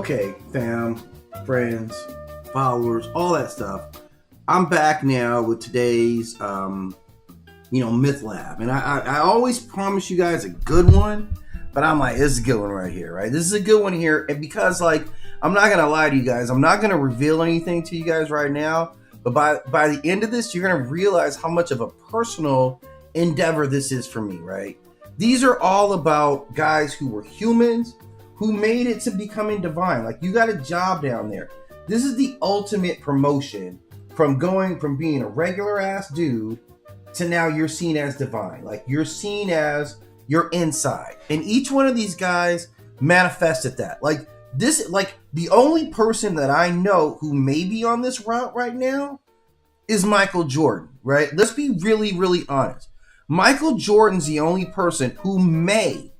Okay, fam, friends, followers, all that stuff. I'm back now with today's, MythLab. And I always promise you guys a good one, but I'm like, this is a good one right here, right? This is a good one here. And because, I'm not going to lie to you guys. I'm not going to reveal anything to you guys right now. But by the end of this, you're going to realize how much of a personal endeavor this is for me, right? These are all about guys who were humans, who made it to becoming divine. Like, you got a job down there. This is the ultimate promotion from going from being a regular ass dude to now you're seen as divine. Like, you're seen as your inside. And each one of these guys manifested that. Like, the only person that I know who may be on this route right now is Michael Jordan, right? Let's be really, really honest. Michael Jordan's the only person who may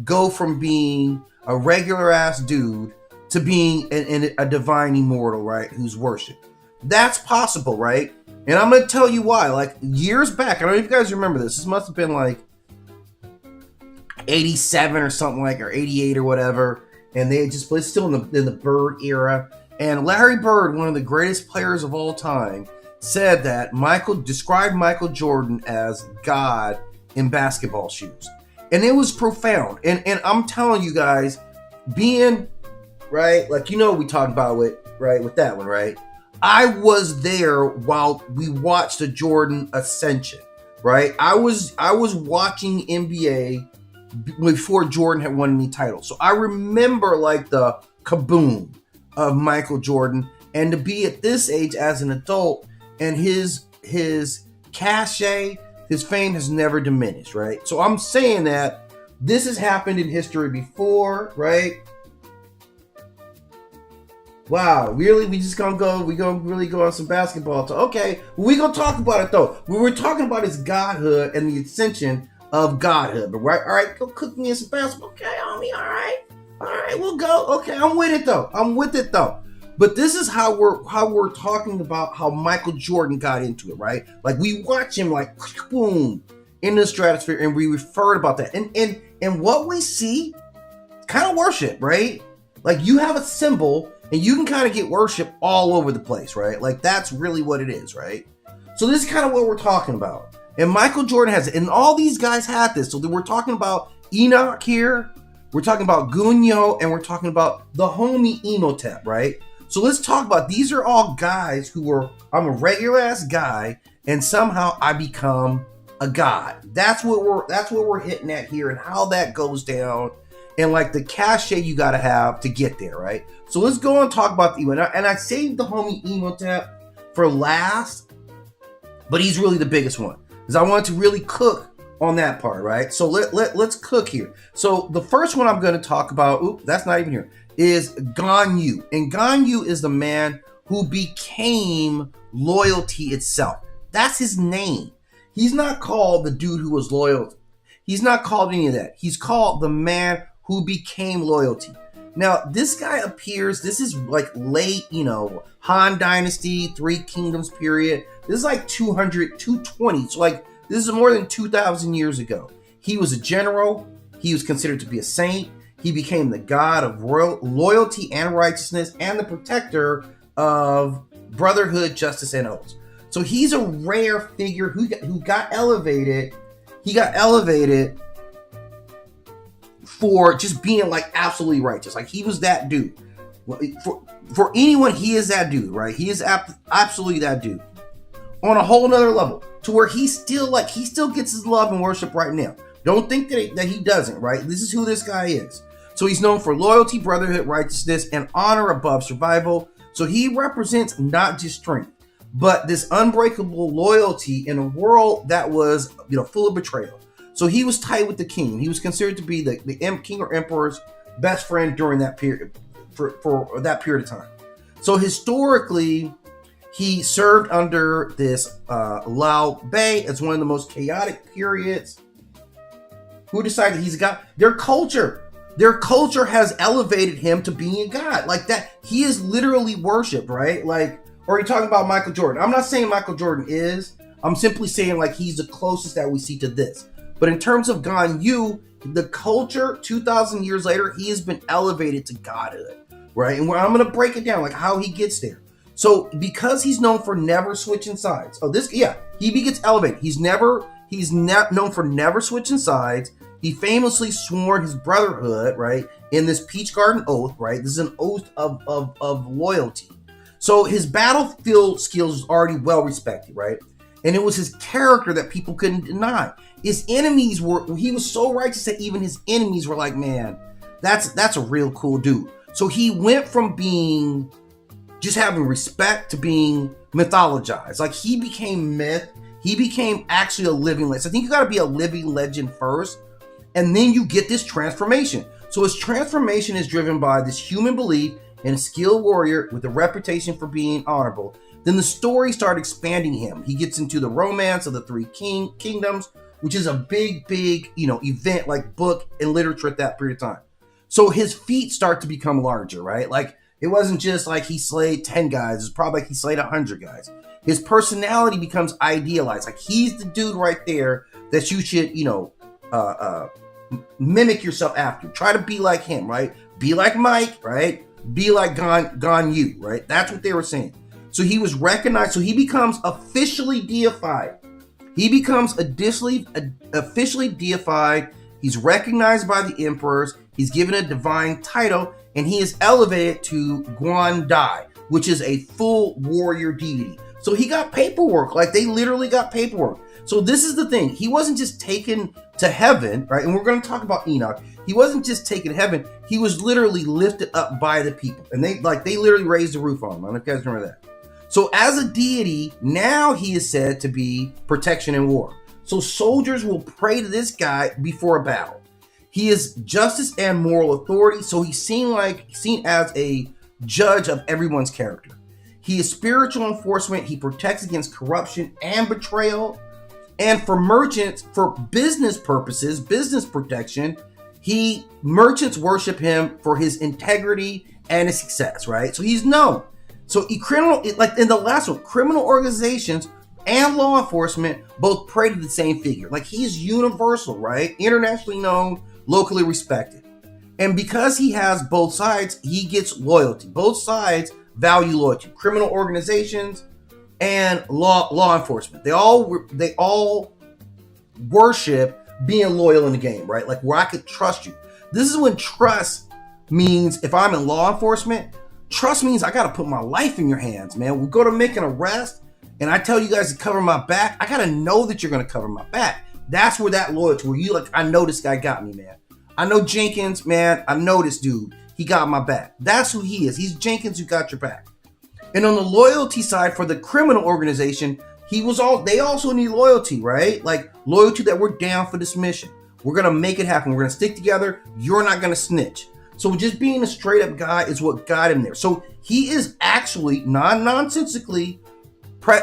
go from being a regular ass dude to being a divine immortal, right? Who's worshipped. That's possible, right? And I'm going to tell you why. Like, years back, I don't know if you guys remember this. This must have been like 87 or something or 88 or whatever. And they just played still in the Bird era. And Larry Bird, one of the greatest players of all time, said that described Michael Jordan as God in basketball shoes. And it was profound. And I'm telling you guys, being, right, we talked about it, right, with that one, right? I was there while we watched the Jordan ascension, right? I was watching NBA before Jordan had won any titles. So I remember the kaboom of Michael Jordan, and to be at this age as an adult, and his cachet, his fame has never diminished, right? So I'm saying that this has happened in history before, right? Wow, really? We gonna really go on some basketball talk? Okay, we gonna talk about it though. We're talking about his godhood and the ascension of godhood, but right? All right, go cook me in some basketball. Okay, homie, all right, we'll go. Okay, I'm with it though. But this is how we're talking about how Michael Jordan got into it, right? Like, we watch him boom in the stratosphere, and we referred about that. And what we see, kind of worship, right? Like, you have a symbol, and you can kind of get worship all over the place, right? Like, that's really what it is, right? So this is kind of what we're talking about. And Michael Jordan has it, and all these guys had this. So we're talking about Enoch here, we're talking about Guan Yu, and we're talking about the homie Imhotep, right? So let's talk about, these are all guys I'm a regular ass guy, and somehow I become a god. That's what we're hitting at here, and how that goes down, and the cachet you gotta have to get there, right? So let's go and talk about and I saved the homie Imhotep for last, but he's really the biggest one, because I wanted to really cook on that part, right? So let's cook here. So the first one I'm going to talk about, that's not even here, is Guan Yu. And Guan Yu is the man who became loyalty itself. That's his name. He's not called the dude who was loyal. He's not called any of that. He's called the man who became loyalty. Now, this guy appears, this is late, Han Dynasty, Three Kingdoms period. This is 220. So this is more than 2,000 years ago. He was a general. He was considered to be a saint. He became the god of royal loyalty and righteousness, and the protector of brotherhood, justice, and oaths. So he's a rare figure who got elevated. He got elevated for just being absolutely righteous. He was that dude. For anyone, he is that dude, right? He is absolutely that dude on a whole nother level, to where he still gets his love and worship right now. Don't think that he doesn't, right? This is who this guy is. So he's known for loyalty, brotherhood, righteousness, and honor above survival. So he represents not just strength, but this unbreakable loyalty in a world that was, full of betrayal. So he was tight with the king. He was considered to be the king or emperor's best friend during that period, for that period of time. So historically, he served under this Lao Bei as one of the most chaotic periods. Who decided he's a god? Their culture has elevated him to being a god. That, he is literally worshipped, right? Or are you talking about Michael Jordan? I'm not saying Michael Jordan is. I'm simply saying he's the closest that we see to this. But in terms of Guan Yu, the culture 2,000 years later, he has been elevated to godhood, right? And I'm going to break it down, like how he gets there. So because he's known for never switching sides. He gets elevated. He's known for never switching sides. He famously swore his brotherhood, right, in this Peach Garden oath, right? This is an oath of loyalty. So his battlefield skills was already well respected, right? And it was his character that people couldn't deny. He was so righteous that even his enemies were like, man, that's a real cool dude. So he went from being just having respect to being mythologized. Like he became myth. He became actually a living legend. So I think you got to be a living legend first, and then you get this transformation. So his transformation is driven by this human belief in a skilled warrior with a reputation for being honorable. Then the story started expanding him. He gets into the romance of the three kingdoms, which is a big, event, like book and literature at that period of time. So his feats start to become larger, right? Like it wasn't just like he slayed 10 guys. It's probably like he slayed 100 guys. His personality becomes idealized. Like he's the dude right there that you should, mimic yourself after. Try to be like him, right? Be like Mike, right? Be like Guan Yu, right? That's what they were saying. So he was recognized. So he becomes officially deified. He becomes officially deified. He's recognized by the emperors. He's given a divine title, and he is elevated to Guan Dai, which is a full warrior deity. So he got paperwork. Like they literally got paperwork. So this is the thing. He wasn't just taken to heaven, right? And we're going to talk about Enoch. He wasn't just taken to heaven. He was literally lifted up by the people. And they literally raised the roof on him. I don't know if you guys remember that. So as a deity, now he is said to be protection in war. So soldiers will pray to this guy before a battle. He is justice and moral authority. So he's seen as a judge of everyone's character. He is spiritual enforcement. He protects against corruption and betrayal. And for merchants, for business purposes, business protection, merchants worship him for his integrity and his success, right? So he's known. So like in the last one, criminal organizations and law enforcement both pray to the same figure. Like he's universal, right? Internationally known, locally respected. And because he has both sides, he gets loyalty. Both sides value loyalty. Criminal organizations and law enforcement. They all worship being loyal in the game, right? Like where I could trust you. This is when trust means, if I'm in law enforcement, trust means I got to put my life in your hands, man. We go to make an arrest and I tell you guys to cover my back. I got to know that you're going to cover my back. That's where that loyalty, where you like, I know this guy got me, man. I know Jenkins, man. I know this dude. He got my back. That's who he is. He's Jenkins who got your back. And on the loyalty side for the criminal organization, they also need loyalty, right? Like loyalty that we're down for this mission. We're going to make it happen. We're going to stick together. You're not going to snitch. So just being a straight up guy is what got him there. So he is actually nonsensically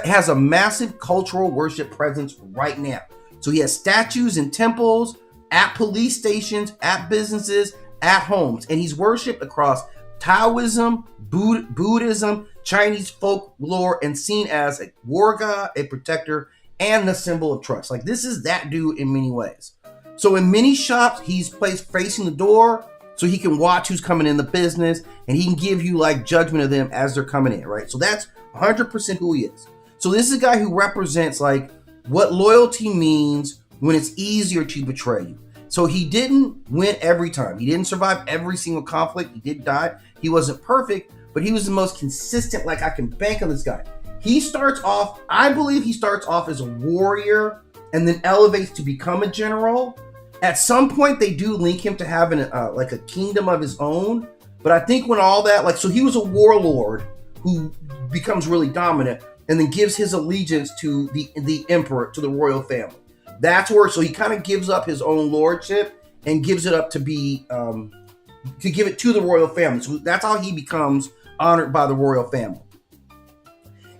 has a massive cultural worship presence right now. So he has statues in temples, at police stations, at businesses, at homes. And he's worshipped across Taoism, Buddhism, Chinese folklore, and seen as a war god, a protector, and the symbol of trust. Like this is that dude in many ways. So in many shops, he's placed facing the door so he can watch who's coming in the business, and he can give you like judgment of them as they're coming in, right? So that's 100% who he is. So this is a guy who represents like what loyalty means when it's easier to betray you. So he didn't win every time. He didn't survive every single conflict. He did die. He wasn't perfect, but he was the most consistent. Like I can bank on this guy. I believe he starts off as a warrior and then elevates to become a general. At some point, they do link him to having like a kingdom of his own. But I think when all that, so he was a warlord who becomes really dominant and then gives his allegiance to the emperor, to the royal family. That's where, so he kind of gives up his own lordship and gives it up to be, to give it to the royal family. So that's how he becomes honored by the royal family.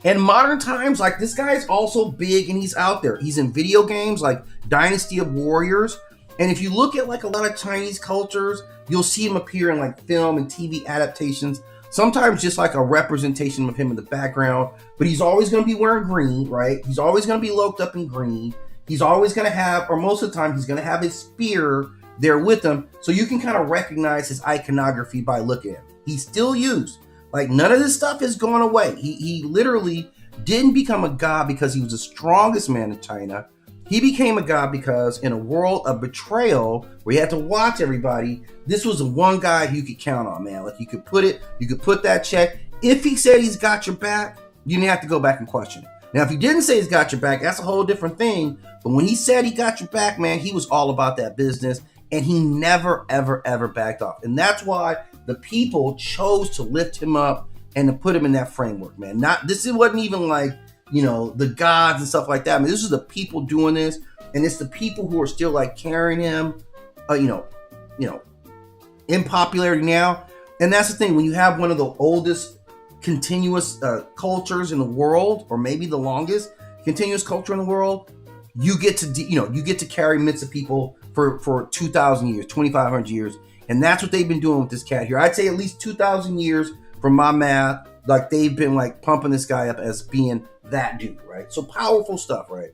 In modern times, like this guy is also big and he's out there. He's in video games like Dynasty of Warriors. And if you look at like a lot of Chinese cultures, you'll see him appear in like film and TV adaptations. Sometimes just like a representation of him in the background, but he's always going to be wearing green, right? He's always going to be locked up in green. He's always going to have, or most of the time, he's going to have his spear there with him. So you can kind of recognize his iconography by looking at him. He's still used. Like, none of this stuff has gone away. He literally didn't become a god because he was the strongest man in China. He became a god because in a world of betrayal where you had to watch everybody, this was the one guy you could count on, man. Like, you could put that check. If he said he's got your back, you didn't have to go back and question it. Now, if he didn't say he's got your back, that's a whole different thing. But when he said he got your back, man, he was all about that business. And he never, ever, ever backed off. And that's why the people chose to lift him up and to put him in that framework, man. This wasn't even like, the gods and stuff like that. I mean, this is the people doing this. And it's the people who are still like carrying him, in popularity now. And that's the thing. When you have one of the oldest continuous cultures in the world, or maybe the longest continuous culture in the world, you get to carry myths of people for 2,000 years, 2,500 years. And that's what they've been doing with this cat here. I'd say at least 2,000 years from my math. Like, they've been like pumping this guy up as being that dude, right? So powerful stuff, right?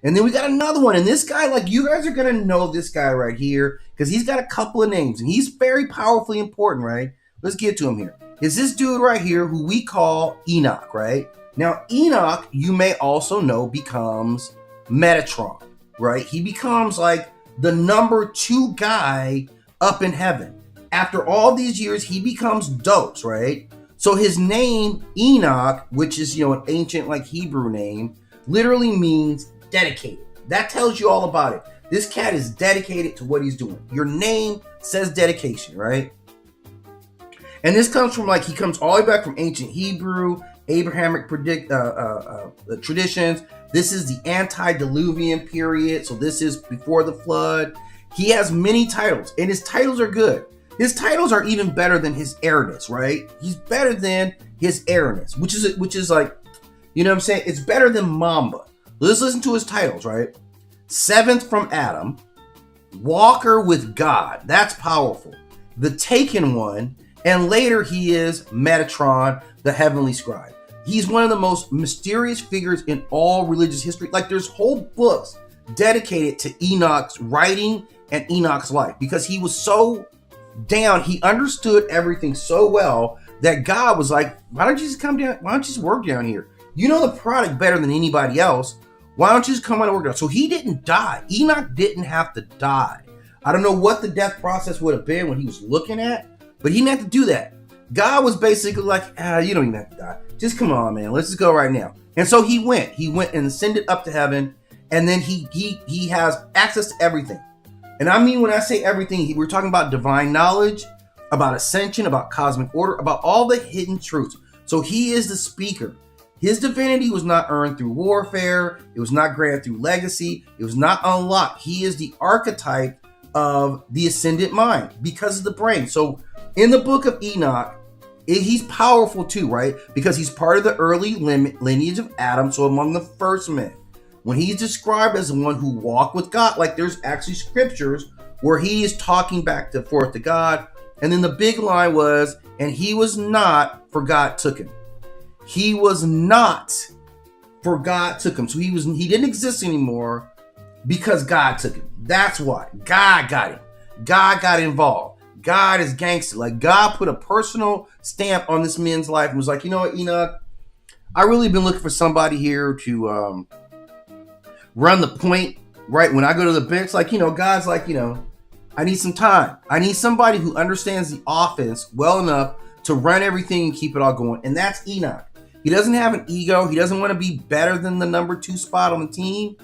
And then we got another one. And this guy, like, you guys are going to know this guy right here because he's got a couple of names and he's very powerfully important, right? Let's get to him here. It's this dude right here who we call Enoch, right? Now, Enoch, you may also know, becomes Metatron, right? He becomes like the number 2 guy up in heaven. After all these years, he becomes Dose, right? So his name, Enoch, which is, an ancient like Hebrew name, literally means dedicated. That tells you all about it. This cat is dedicated to what he's doing. Your name says dedication, right? And this comes from he comes all the way back from ancient Hebrew, Abrahamic traditions. This is the antediluvian period. So this is before the flood. He has many titles, and his titles are good. His titles are even better than his airness, right? He's better than his airness, which is like, what I'm saying? It's better than Mamba. Let's listen to his titles, right? 7th from Adam, Walker with God. That's powerful. The Taken One, and later he is Metatron, the Heavenly Scribe. He's one of the most mysterious figures in all religious history. Like, there's whole books dedicated to Enoch's writing and Enoch's life because he was so down. He understood everything so well that God was like, why don't you just come down? Why don't you just work down here? You know the product better than anybody else. Why don't you just come on and work down? So he didn't die. Enoch didn't have to die. I don't know what the death process would have been when he was looking at, but he didn't have to do that. God was basically like, you don't even have to die. Just come on, man. Let's just go right now. And so he went and ascended up to heaven. And then he has access to everything. And I mean, when I say everything, we're talking about divine knowledge, about ascension, about cosmic order, about all the hidden truths. So he is the speaker. His divinity was not earned through warfare. It was not granted through legacy. It was not unlocked. He is the archetype of the ascendant mind because of the brain. So in the book of Enoch, he's powerful too, right? Because he's part of the early lineage of Adam. So among the first men. When he's described as the one who walked with God, like there's actually scriptures where he is talking back and forth to God. And then the big line was, and he was not, for God took him. He was not, for God took him. So he didn't exist anymore because God took him. That's why. God got him. God got involved. God is gangster. Like, God put a personal stamp on this man's life and was like, you know what, Enoch, I really been looking for somebody here to run the point, right? When I go to the bench, like, God's like, I need some time. I need somebody who understands the offense well enough to run everything and keep it all going. And that's Enoch. He doesn't have an ego. He doesn't want to be better than the number 2 spot on the team,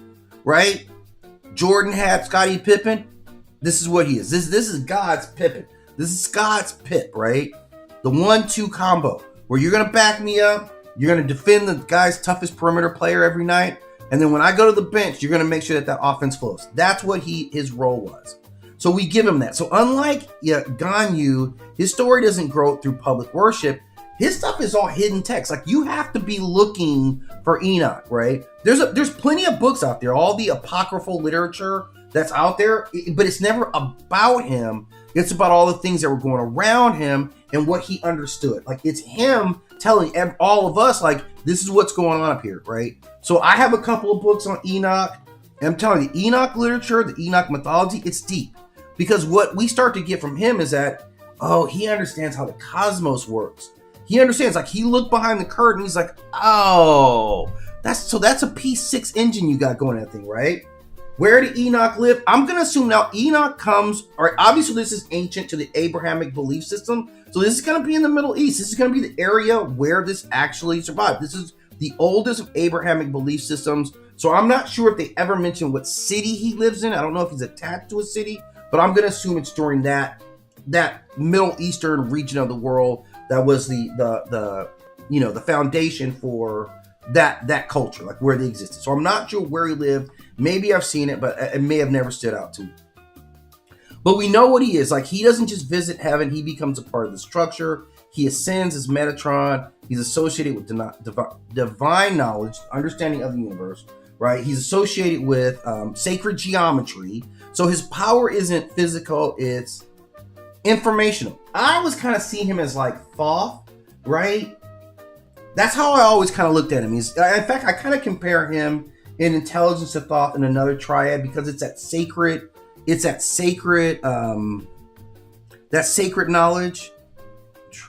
right? Jordan had Scottie Pippen. This is what he is. This is God's Pippen. This is God's Pip, right? The 1-2 combo where you're going to back me up. You're going to defend the guy's toughest perimeter player every night. And then when I go to the bench, you're going to make sure that offense flows. That's what his role was. So we give him that. So unlike Guan Yu, his story doesn't grow through public worship. His stuff is all hidden text. Like, you have to be looking for Enoch, right? There's plenty of books out there, all the apocryphal literature that's out there, but it's never about him. It's about all the things that were going around him and what he understood. Like, it's him telling all of us, like, this is what's going on up here, right? So I have a couple of books on Enoch, And I'm telling you, the Enoch literature, the Enoch mythology, it's deep. Because what we start to get from him is that, oh, he understands how the cosmos works. He understands, like, he looked behind the curtain, he's like, oh, that's a P6 engine you got going, that thing, right? Where did Enoch live? I'm going to assume now Enoch comes, all right, obviously this is ancient to the Abrahamic belief system. So this is going to be in the Middle East. This is going to be the area where this actually survived. This is the oldest of Abrahamic belief systems. So I'm not sure if they ever mentioned what city he lives in. I don't know if he's attached to a city, but I'm going to assume it's during that Middle Eastern region of the world that was the foundation for that culture, like where they existed. So I'm not sure where he lived. Maybe I've seen it, but it may have never stood out to me. But we know what he is. Like, he doesn't just visit heaven. He becomes a part of the structure. He ascends as Metatron. He's associated with divine knowledge, understanding of the universe, right? He's associated with sacred geometry. So his power isn't physical. It's informational. I was kind of seeing him as like Thoth, right? That's how I always kind of looked at him. In fact, I kind of compare him in intelligence to Thoth in another triad because it's that sacred knowledge.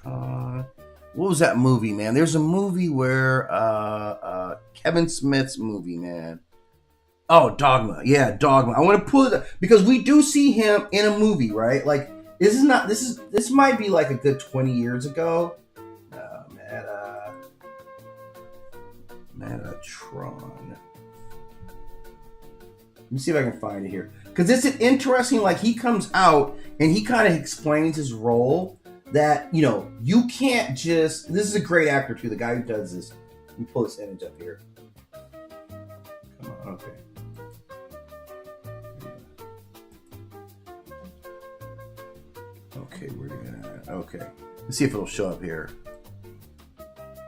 What was that movie, man? There's a movie where Kevin Smith's movie, man. Oh, Dogma. Yeah, Dogma. I want to pull it because we do see him in a movie, right? Like, this might be like a good 20 years ago. Metatron. Let me see if I can find it here. Because it's an interesting, like, he comes out and he kind of explains his role that, you can't just, this is a great actor too, the guy who does this. Let me pull this image up here. Come on, okay. Okay. Let's see if it'll show up here.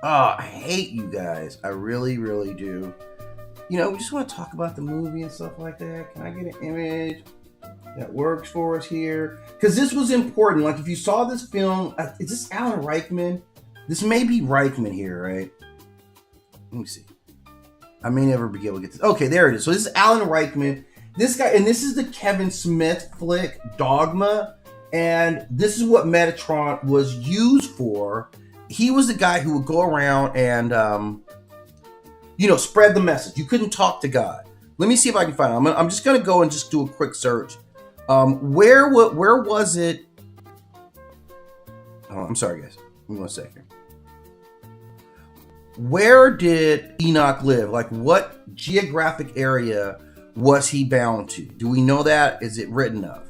Oh, I hate you guys. I really, really do. We just want to talk about the movie and stuff like that. Can I get an image that works for us here? Because this was important. Like, if you saw this film, is this Alan Rickman? This may be Rickman here, right? Let me see. I may never be able to get this. Okay, there it is. So this is Alan Rickman. This guy, and this is the Kevin Smith flick, Dogma. And this is what Metatron was used for. He was the guy who would go around and, spread the message. You couldn't talk to God. Let me see if I can find it. I'm just going to go and just do a quick search. Where was it? Oh, I'm sorry, guys. Give me 1 second. Where did Enoch live? Like, what geographic area was he bound to? Do we know that? Is it written of?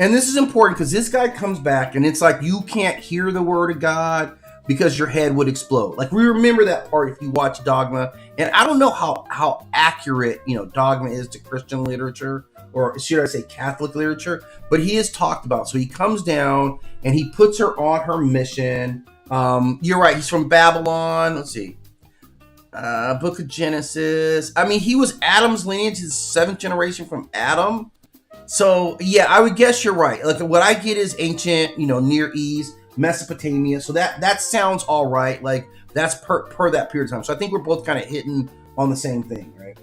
And this is important because this guy comes back and it's like you can't hear the word of God because your head would explode. Like, we remember that part if you watch Dogma. And I don't know how accurate, Dogma is to Christian literature, or should I say Catholic literature, but he is talked about. So he comes down and he puts her on her mission. You're right. He's from Babylon. Let's see. Book of Genesis. I mean, he was Adam's lineage, his 7th generation from Adam. So, yeah, I would guess you're right. Like, what I get is ancient, Near East, Mesopotamia. So that sounds all right. Like, that's per that period of time. So I think we're both kind of hitting on the same thing, right?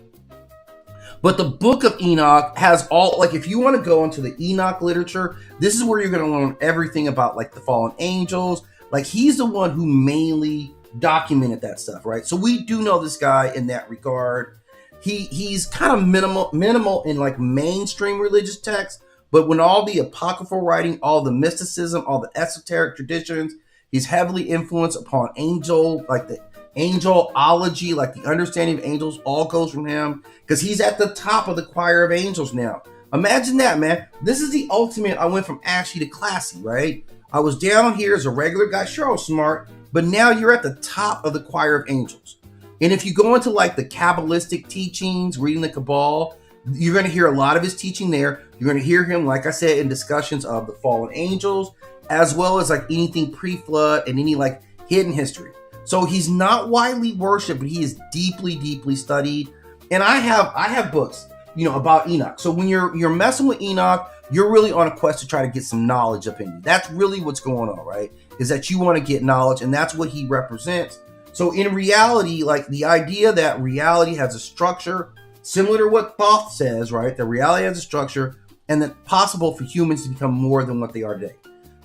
But the Book of Enoch has all, like, if you want to go into the Enoch literature, this is where you're going to learn everything about, like, the fallen angels. Like, he's the one who mainly documented that stuff, right? So we do know this guy in that regard. He's kind of minimal in like mainstream religious texts, but when all the apocryphal writing, all the mysticism, all the esoteric traditions, he's heavily influenced upon angel, like the angelology, like the understanding of angels, all goes from him because he's at the top of the choir of angels now. Imagine that, man. This is the ultimate. I went from ashy to classy, right? I was down here as a regular guy, sure, I was smart, but now you're at the top of the choir of angels. And if you go into like the Kabbalistic teachings, reading the Kabbalah, you're going to hear a lot of his teaching there. You're going to hear him, like I said, in discussions of the fallen angels, as well as like anything pre-flood and any like hidden history. So he's not widely worshipped, but he is deeply, deeply studied. And I have books, about Enoch. So when you're messing with Enoch, you're really on a quest to try to get some knowledge up in you. That's really what's going on, right? Is that you want to get knowledge, and that's what he represents. So in reality, like the idea that reality has a structure, Similar to what Thoth says, right? The reality has a structure and that possible for humans to become more than what they are today.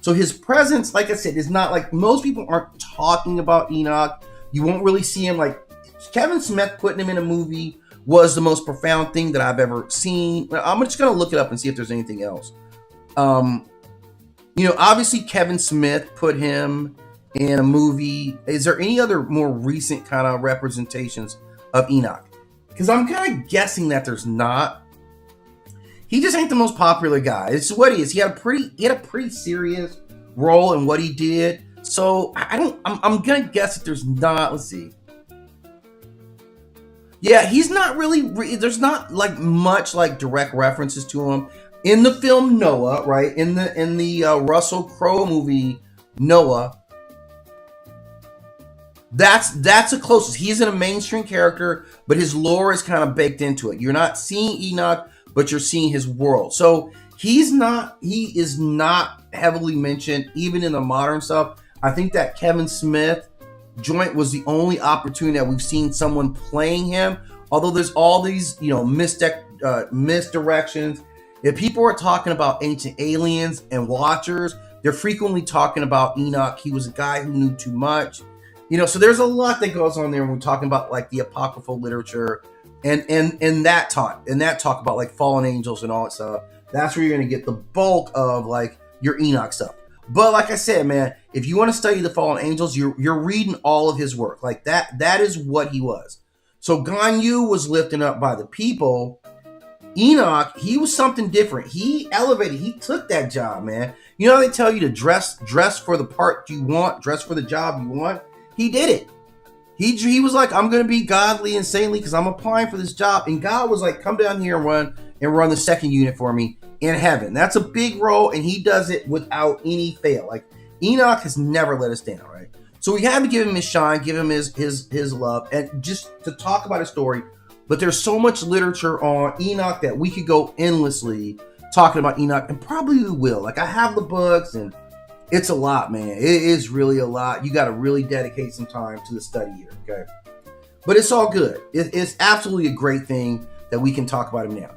So his presence, like I said, is not like most people aren't talking about Enoch. You won't really see him like Kevin Smith putting him in a movie was the most profound thing that I've ever seen. I'm just going to look it up and see if there's anything else. Obviously Kevin Smith put him in a movie. Is there any other more recent kind of representations of Enoch? Because I'm kind of guessing that there's not. He just ain't the most popular guy. It's what he is. He had a pretty serious role in what he did. So I'm gonna guess that there's not. Let's see. Yeah, he's not really. There's not like much like direct references to him in the film Noah, right? In the Russell Crowe movie Noah. That's the closest. He's in a mainstream character, but his lore is kind of baked into it. You're not seeing Enoch, but you're seeing his world. So he is not heavily mentioned, even in the modern stuff. I think that Kevin Smith joint was the only opportunity that we've seen someone playing him. Although there's all these, misdirections. If people are talking about ancient aliens and watchers, they're frequently talking about Enoch. He was a guy who knew too much. So there's a lot that goes on there when we're talking about like the apocryphal literature and that talk about like fallen angels and all that stuff. That's where you're going to get the bulk of like your Enoch stuff. But like I said, man, if you want to study the fallen angels, you're reading all of his work. Like that is what he was. So Guan Yu was lifted up by the people. Enoch, he was something different. He elevated. He took that job, man. You know how they tell you to dress for the part you want, dress for the job you want? He did it. He was like, I'm going to be godly and saintly because I'm applying for this job. And God was like, come down here and run the second unit for me in heaven. That's a big role, and he does it without any fail. Like Enoch has never let us down, right? So we had to give him his shine, give him his love, and just to talk about his story. But there's so much literature on Enoch that we could go endlessly talking about Enoch, and probably we will. Like I have the books, and it's a lot, man. It is really a lot. You got to really dedicate some time to the study here, okay? But it's all good. It's absolutely a great thing that we can talk about him now.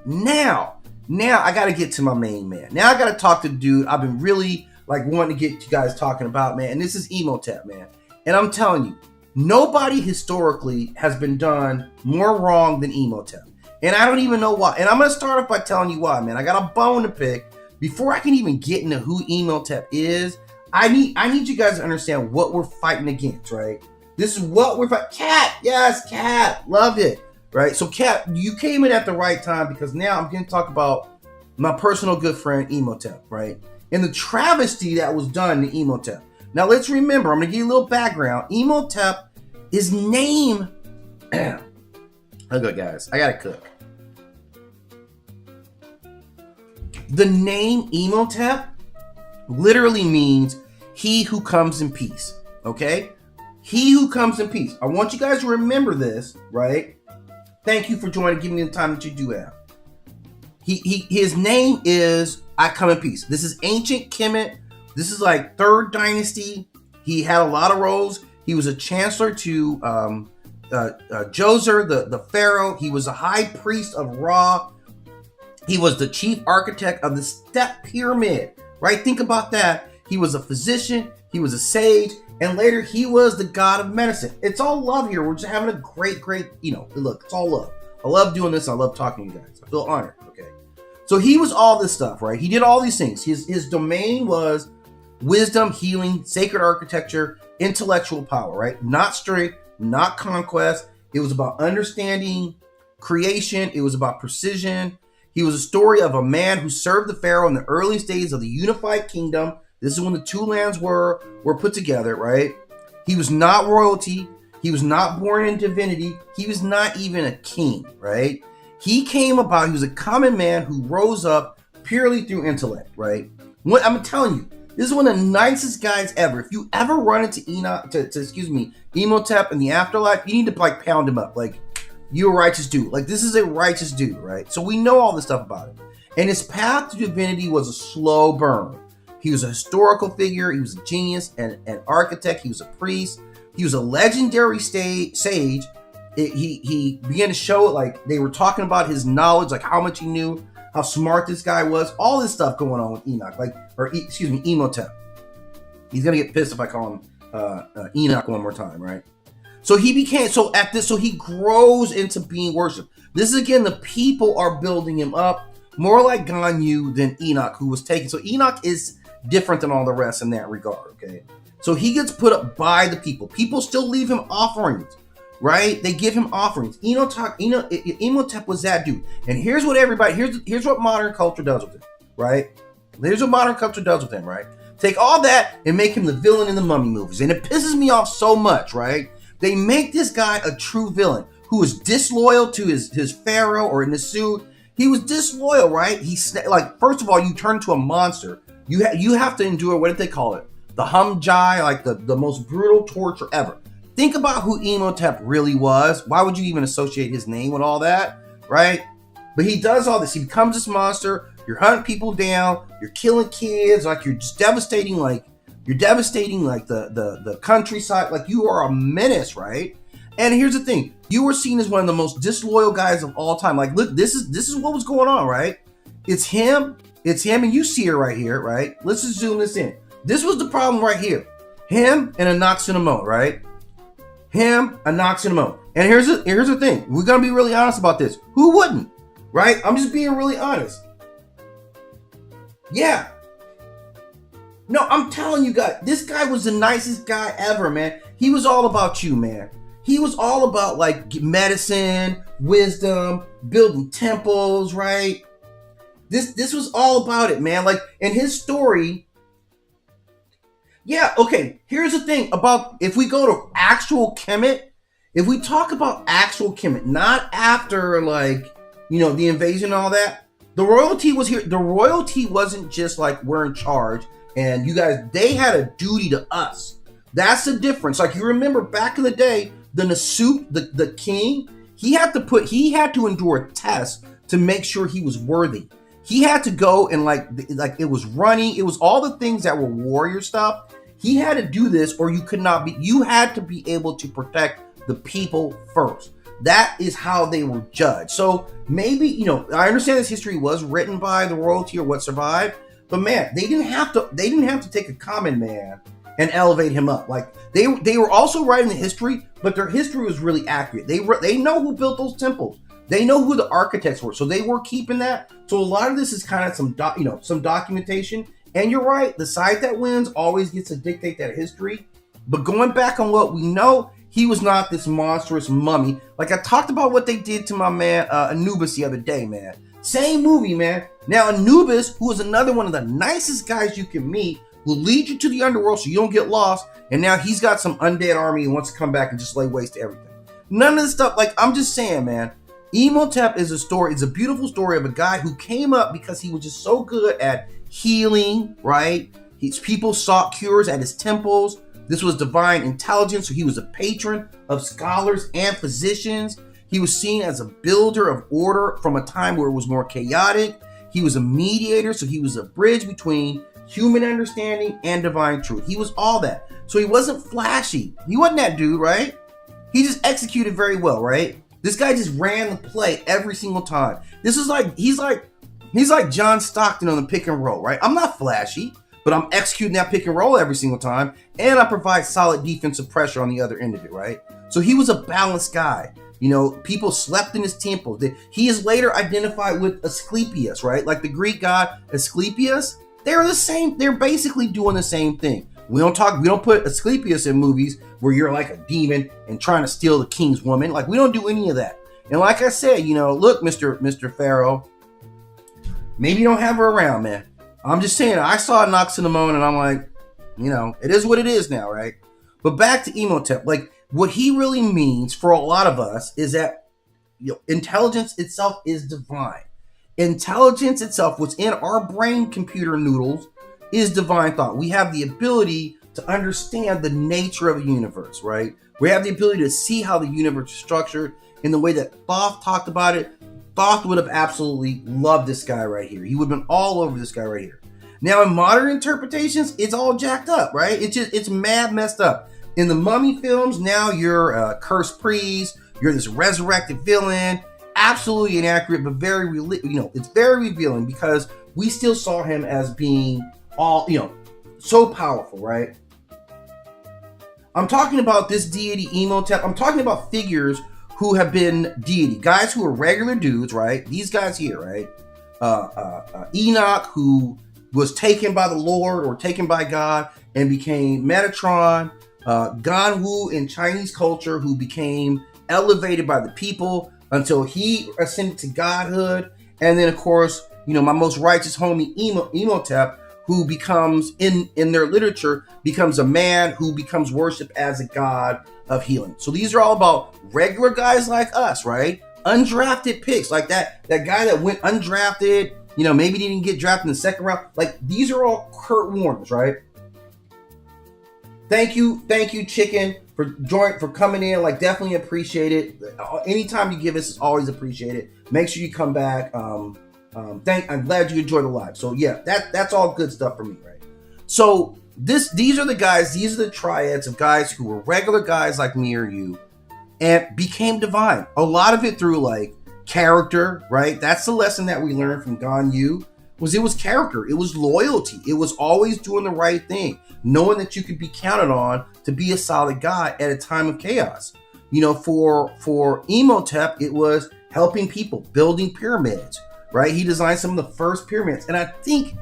Now I got to get to my main man. Now I got to talk to the dude I've been really like wanting to get you guys talking about, man. And this is Imhotep, man. And I'm telling you, nobody historically has been done more wrong than Imhotep. And I don't even know why. And I'm going to start off by telling you why, man. I got a bone to pick. Before I can even get into who Imhotep is, I need you guys to understand what we're fighting against, right? This is what we're fighting. Cat, yes, Cat, loved it, right? So Cat, you came in at the right time because now I'm going to talk about my personal good friend Imhotep, right? And the travesty that was done to Imhotep. Now let's remember, I'm going to give you a little background. Imhotep, his name, okay guys, I got to cook. The name Imhotep literally means he who comes in peace, okay? He who comes in peace. I want you guys to remember this, right? Thank you for joining, giving me the time that you do have. His name is I come in peace. This is ancient Kemet. This is like 3rd dynasty. He had a lot of roles. He was a chancellor to Djoser, the pharaoh. He was a high priest of Ra. He was the chief architect of the Step Pyramid, right? Think about that. He was a physician, he was a sage, and later he was the god of medicine. It's all love here. We're just having a great, look, it's all love. I love doing this. I love talking to you guys. I feel honored, okay? So he was all this stuff, right? He did all these things. His domain was wisdom, healing, sacred architecture, intellectual power, right? Not strength, not conquest. It was about understanding creation. It was about precision. He was a story of a man who served the pharaoh in the earliest days of the unified kingdom. This is when the two lands were put together, right? He was not royalty. He was not born in divinity. He was not even a king, right? He was a common man who rose up purely through intellect, right? I'm telling you, this is one of the nicest guys ever. If you ever run into Imhotep in the afterlife, you need to like pound him up. Like, you're a righteous dude. Like, this is a righteous dude, right? So we know all this stuff about him. And his path to divinity was a slow burn. He was a historical figure. He was a genius and an architect. He was a priest. He was a legendary sage. he began to show it, like they were talking about his knowledge, like how much he knew, how smart this guy was, all this stuff going on with Enoch, Imhotep. He's gonna get pissed if I call him Enoch one more time, right? So he grows into being worshipped. This is, again, the people are building him up, more like Guan Yu than Enoch, who was taken. So Enoch is different than all the rest in that regard, okay? So he gets put up by the people. People still leave him offerings, right? They give him offerings. Imhotep was that dude. And here's what modern culture does with him, right? Here's what modern culture does with him, right? Take all that and make him the villain in the mummy movies. And it pisses me off so much, right? They make this guy a true villain who is disloyal to his pharaoh, or in the suit. He was disloyal, right? First of all, you turn into a monster. You have to endure, what did they call it? The humjai, like the most brutal torture ever. Think about who Imhotep really was. Why would you even associate his name with all that, right? But he does all this. He becomes this monster. You're hunting people down. You're killing kids. Like, you're just devastating. Like, you're devastating, like the countryside. Like, you are a menace, right? And here's the thing: you were seen as one of the most disloyal guys of all time. Like, look, this is what was going on, right? It's him, and you see it right here, right? Let's just zoom this in. This was the problem right here. Him and Enoch, right? Him, Enoch. And here's the thing: we're gonna be really honest about this. Who wouldn't, right? I'm just being really honest. Yeah. No, I'm telling you guys, this guy was the nicest guy ever, man. He was all about you, man. He was all about, like, medicine, wisdom, building temples, right? This was all about it, man. Like, in his story, yeah, okay, here's the thing about, if we go to actual Kemet, if we talk about actual Kemet, not after, like, the invasion and all that, the royalty was here. The royalty wasn't just like, we're in charge, and you guys, they had a duty to us. That's the difference. Like, you remember back in the day, the Nasut, the king, he had to endure a test to make sure he was worthy. He had to go and like it was running. It was all the things that were warrior stuff. He had to do this, or you could not be. You had to be able to protect the people first. That is how they were judged. So maybe, I understand this history was written by the royalty or what survived, but man, they didn't have to take a common man and elevate him up. Like, they were also writing the history, but their history was really accurate. They know who built those temples. They know who the architects were. So they were keeping that. So a lot of this is kind of some documentation. And you're right, the side that wins always gets to dictate that history. But going back on what we know, he was not this monstrous mummy. Like, I talked about what they did to my man Anubis the other day, man. Same movie, man. Now, Anubis, who is another one of the nicest guys you can meet, will lead you to the underworld so you don't get lost. And now he's got some undead army and wants to come back and just lay waste to everything. None of this stuff, like, I'm just saying, man. Imhotep is a beautiful story of a guy who came up because he was just so good at healing, right? His people sought cures at his temples. This was divine intelligence, so he was a patron of scholars and physicians. He was seen as a builder of order from a time where it was more chaotic. He was a mediator, so he was a bridge between human understanding and divine truth. He was all that. So he wasn't flashy. He wasn't that dude, right? He just executed very well, right? This guy just ran the play every single time. This is like, he's like John Stockton on the pick and roll, right? I'm not flashy, but I'm executing that pick and roll every single time, and I provide solid defensive pressure on the other end of it, right? So he was a balanced guy. People slept in his temples. He is later identified with Asclepius, right? Like the Greek god Asclepius. They're the same. They're basically doing the same thing. We don't put Asclepius in movies where you're like a demon and trying to steal the king's woman. Like, we don't do any of that. And like I said, look, Mr. Pharaoh, maybe you don't have her around, man. I'm just saying, I saw Enoch and I'm like, it is what it is now, right? But back to Imhotep, like, what he really means for a lot of us is that intelligence itself is divine. Intelligence itself, what's in our brain computer noodles, is divine thought. We have the ability to understand the nature of the universe, right? We have the ability to see how the universe is structured in the way that Thoth talked about it. Thoth would have absolutely loved this guy right here. He would have been all over this guy right here. Now, in modern interpretations, it's all jacked up, right? It's mad messed up. In the mummy films, now you're a cursed priest. You're this resurrected villain. Absolutely inaccurate, but very, it's very revealing because we still saw him as being all, so powerful, right? I'm talking about this deity, Imhotep. I'm talking about figures who have been deity, guys who are regular dudes, right? These guys here, right? Enoch, who was taken by the Lord or taken by God and became Metatron. Guan Yu in Chinese culture, who became elevated by the people until he ascended to godhood. And then, of course, my most righteous homie, Imhotep, who becomes, in their literature, becomes a man who becomes worshipped as a god of healing. So these are all about regular guys like us, right? Undrafted picks, like that guy that went undrafted, maybe didn't get drafted in the second round. Like, these are all Kurt Warners, right? Thank you, Chicken, for coming in. Like, definitely appreciate it. Anytime you give us, it's always appreciated. Make sure you come back. I'm glad you enjoyed the live. So yeah, that's all good stuff for me, right? So these are the guys. These are the triads of guys who were regular guys like me or you, and became divine. A lot of it through like character, right? That's the lesson that we learned from Guan Yu. It was character, it was loyalty, it was always doing the right thing, knowing that you could be counted on to be a solid guy at a time of chaos. For Imhotep, it was helping people, building pyramids, right? He designed some of the first pyramids, and I think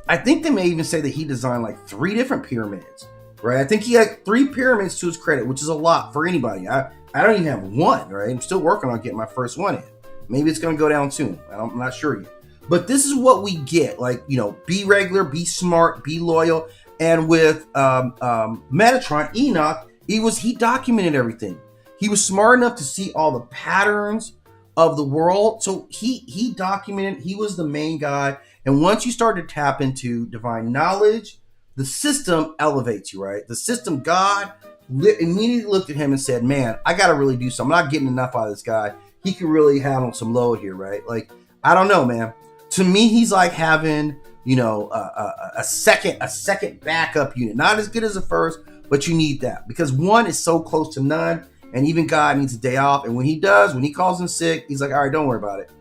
they may even say that he designed like 3 different pyramids, right? I think he had 3 pyramids to his credit, which is a lot for anybody. I don't even have one, right? I'm still working on getting my first one in. Maybe it's going to go down soon. I'm not sure yet. But this is what we get, like, be regular, be smart, be loyal. And with Metatron, Enoch, he documented everything. He was smart enough to see all the patterns of the world. So he documented, he was the main guy. And once you start to tap into divine knowledge, the system elevates you, right? The system, God immediately looked at him and said, man, I got to really do something. I'm not getting enough out of this guy. He can really handle some load here, right? Like, I don't know, man. To me, he's like having, a second backup unit. Not as good as the first, but you need that because one is so close to none, and even God needs a day off. And when he calls in sick, he's like, all right, don't worry about it.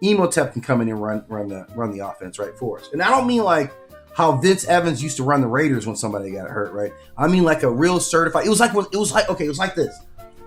Imhotep can come in and run the offense right for us. And I don't mean like how Vince Evans used to run the Raiders when somebody got hurt, right? I mean like a real certified. It was like this.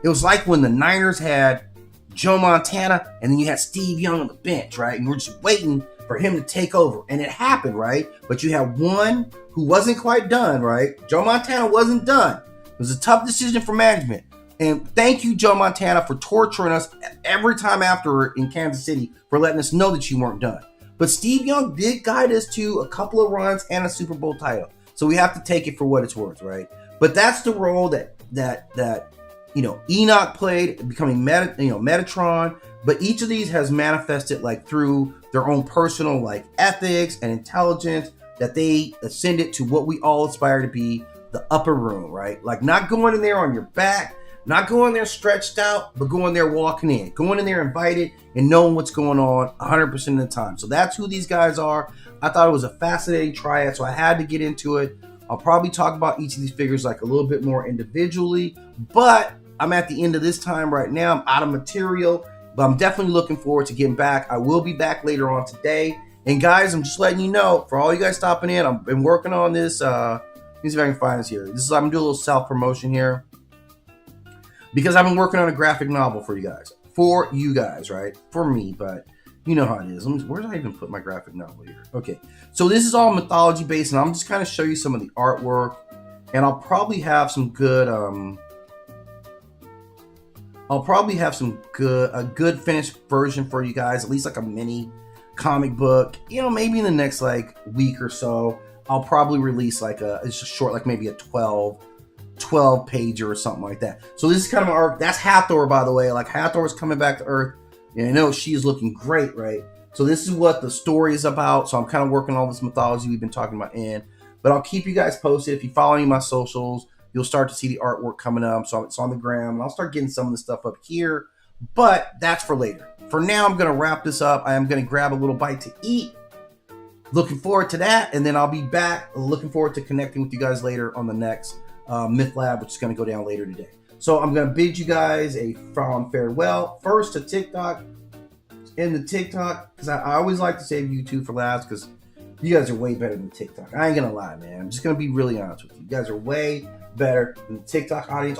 It was like when the Niners had Joe Montana, and then you had Steve Young on the bench, right? And we're just waiting for him to take over. And it happened, right? But you had one who wasn't quite done, right? Joe Montana wasn't done. It was a tough decision for management. And thank you, Joe Montana, for torturing us every time after in Kansas City for letting us know that you weren't done. But Steve Young did guide us to a couple of runs and a Super Bowl title. So we have to take it for what it's worth, right? But that's the role that Enoch played, becoming Metatron. But each of these has manifested like through their own personal like ethics and intelligence that they ascended to what we all aspire to be, the upper room, right? Like not going in there on your back, not going there stretched out, but going there walking in, going in there invited and knowing what's going on 100% of the time. So that's who these guys are. I thought it was a fascinating triad, so I had to get into it. I'll probably talk about each of these figures like a little bit more individually, but I'm at the end of this time right now. I'm out of material, but I'm definitely looking forward to getting back. I will be back later on today. And guys, I'm just letting you know, for all you guys stopping in, I've been working on this. Let me see if I can find this here. I'm gonna do a little self-promotion here because I've been working on a graphic novel for you guys, right? For me, but you know how it is. Where did I even put my graphic novel here? Okay, so this is all mythology based, and I'm just kind of show you some of the artwork, and I'll probably have some good, a good finished version for you guys, at least like a mini comic book. Maybe in the next like week or so, I'll probably release like it's just short, like maybe a 12 pager or something like that. So this is kind of our, that's Hathor, by the way. Like Hathor's coming back to Earth. And I know she's looking great, right? So this is what the story is about. So I'm kind of working on all this mythology we've been talking about but I'll keep you guys posted. If you follow me on my socials, you'll start to see the artwork coming up. So it's on the gram, and I'll start getting some of the stuff up here, but that's for later. For now, I'm going to wrap this up. I am going to grab a little bite to eat. Looking forward to that. And then I'll be back. Looking forward to connecting with you guys later on the next MythLab, which is going to go down later today. So I'm gonna bid you guys a farewell. First to TikTok, into TikTok, because I always like to save YouTube for last, because you guys are way better than TikTok. I ain't gonna lie, man. I'm just gonna be really honest with you. You guys are way better than the TikTok audience.